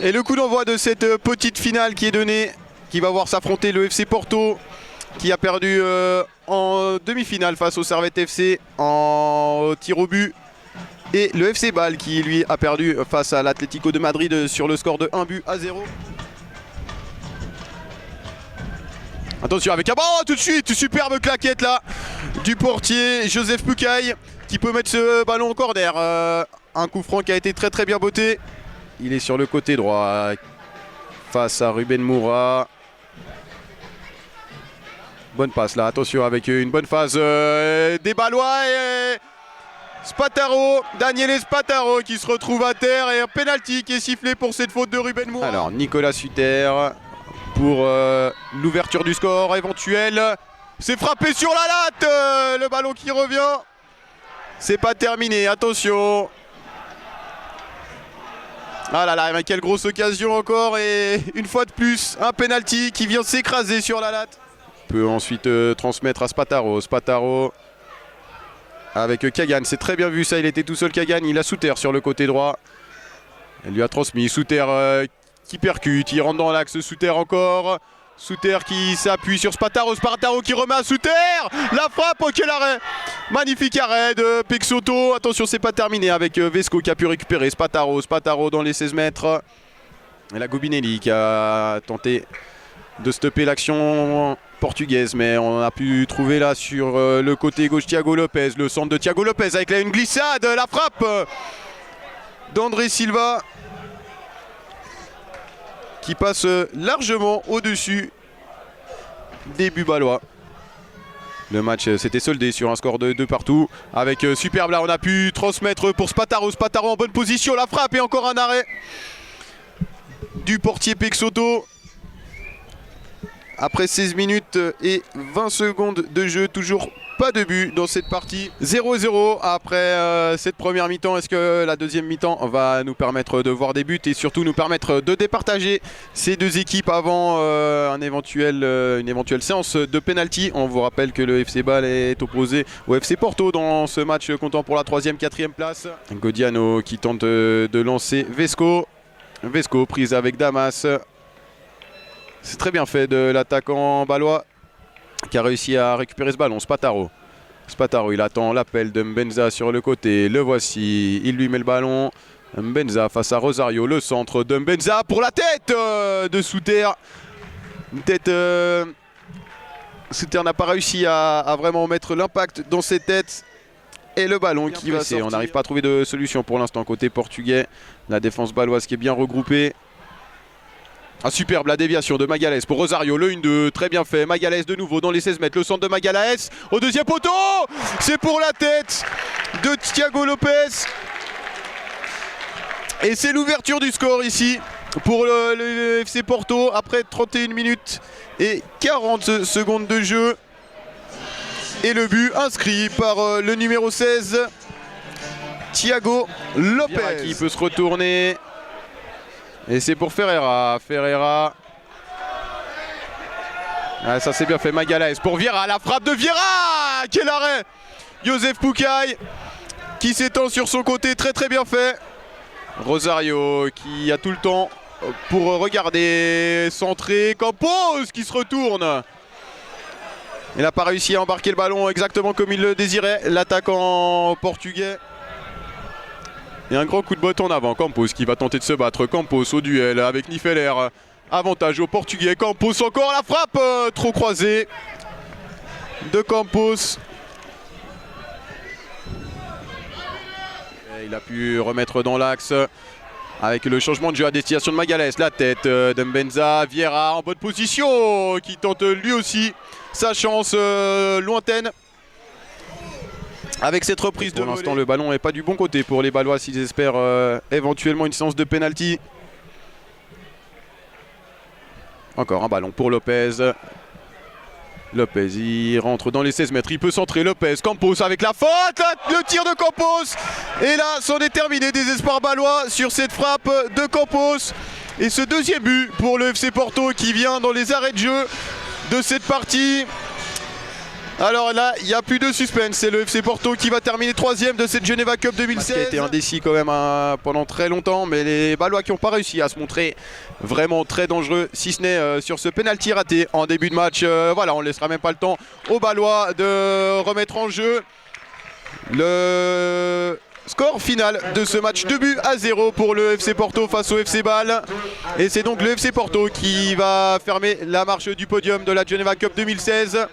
Et le coup d'envoi de cette petite finale qui est donnée, qui va voir s'affronter le FC Porto, qui a perdu en demi-finale face au Servette FC en tir au but. Et le FC Bâle qui lui a perdu face à l'Atlético de Madrid sur le score de 1-0. Attention avec un ballon tout de suite, superbe claquette là du portier Joseph Poucaille qui peut mettre ce ballon en corner. Un coup franc qui a été très bien botté. Il est sur le côté droit face à Ruben Moura. Bonne passe là, attention avec une bonne phase des Bâlois et Spataro, Daniele Spataro qui se retrouve à terre et un penalty qui est sifflé pour cette faute de Ruben Moura. Alors Nicolas Suter pour l'ouverture du score éventuel. C'est frappé sur la latte, le ballon qui revient. C'est pas terminé, attention. Ah là là, mais quelle grosse occasion encore et une fois de plus, un penalty qui vient s'écraser sur la latte. On peut ensuite transmettre à Spataro. Spataro avec Kagan, c'est très bien vu ça, il était tout seul Kagan, il a Suter sur le côté droit. Elle lui a transmis, Suter qui percute, il rentre dans l'axe, Suter encore. Suter qui s'appuie sur Spataro, Spataro qui remet à Suter. La frappe, oh, quel arrêt. Magnifique arrêt de Peixoto. Attention, c'est pas terminé avec Vesco qui a pu récupérer Spataro. Spataro dans les 16 mètres. Et la Gubinelli qui a tenté de stopper l'action portugaise. Mais on a pu trouver là sur le côté gauche Thiago Lopez. Le centre de Thiago Lopez avec là une glissade. La frappe d'André Silva qui passe largement au-dessus des buts bâlois. Le match s'était soldé sur un score de 2 partout. Avec superbe là, on a pu transmettre pour Spataro. Spataro en bonne position, la frappe et encore un arrêt du portier Peixoto. Après 16 minutes et 20 secondes de jeu, toujours pas de but dans cette partie. 0-0 après cette première mi-temps. Est-ce que la deuxième mi-temps va nous permettre de voir des buts et surtout nous permettre de départager ces deux équipes avant une éventuelle séance de pénalty. On vous rappelle que le FC Bâle est opposé au FC Porto dans ce match comptant pour la 3e, 4e place. Godiano qui tente de lancer Vesco. Vesco prise avec Damas. C'est très bien fait de l'attaquant bâlois qui a réussi à récupérer ce ballon. Spataro. Spataro, il attend l'appel de Mbenza sur le côté. Le voici. Il lui met le ballon. Mbenza face à Rosario. Le centre de Mbenza pour la tête de Suter. Une tête. Suter n'a pas réussi à vraiment mettre l'impact dans ses têtes. Et le ballon qui va sortir. On n'arrive pas à trouver de solution pour l'instant côté portugais. La défense bâloise qui est bien regroupée. Ah, superbe la déviation de Magalhães pour Rosario, le 1-2, très bien fait. Magalhães de nouveau dans les 16 mètres, le centre de Magalhães au deuxième poteau. C'est pour la tête de Thiago Lopez. Et c'est l'ouverture du score ici pour le FC Porto après 31 minutes et 40 secondes de jeu. Et le but inscrit par le numéro 16, Thiago Lopez. Qui peut se retourner. Et c'est pour Ferreira. Ferreira. Ah, ça c'est bien fait. Magalhães pour Vieira. La frappe de Vieira. Quel arrêt. Joseph Poucaille qui s'étend sur son côté. Très bien fait. Rosario qui a tout le temps pour regarder. Centrer. Campos qui se retourne. Il n'a pas réussi à embarquer le ballon exactement comme il le désirait. L'attaquant portugais. Et un grand coup de botte en avant, Campos qui va tenter de se battre. Campos au duel avec Nifeller. Avantage au Portugais. Campos encore la frappe. Trop croisée de Campos. Et il a pu remettre dans l'axe avec le changement de jeu à destination de Magalhães. La tête de Mbenza. Vieira en bonne position qui tente lui aussi sa chance lointaine. Avec cette reprise de l'instant, le ballon n'est pas du bon côté pour les Bâlois s'ils espèrent éventuellement une séance de pénalty. Encore un ballon pour Lopez. Lopez, il rentre dans les 16 mètres, il peut centrer. Lopez, Campos avec la faute, le tir de Campos. Et là, c'en est terminé des espoirs bâlois sur cette frappe de Campos. Et ce deuxième but pour le FC Porto qui vient dans les arrêts de jeu de cette partie. Alors là, il n'y a plus de suspense. C'est le FC Porto qui va terminer 3e de cette Geneva Cup 2016. Qui a été indécis quand même pendant très longtemps, mais les Ballois qui n'ont pas réussi à se montrer vraiment très dangereux, si ce n'est sur ce penalty raté en début de match. Voilà, on ne laissera même pas le temps aux Ballois de remettre en jeu. Le score final de ce match, 2-0 pour le FC Porto face au FC Bâle. Et c'est donc le FC Porto qui va fermer la marche du podium de la Geneva Cup 2016.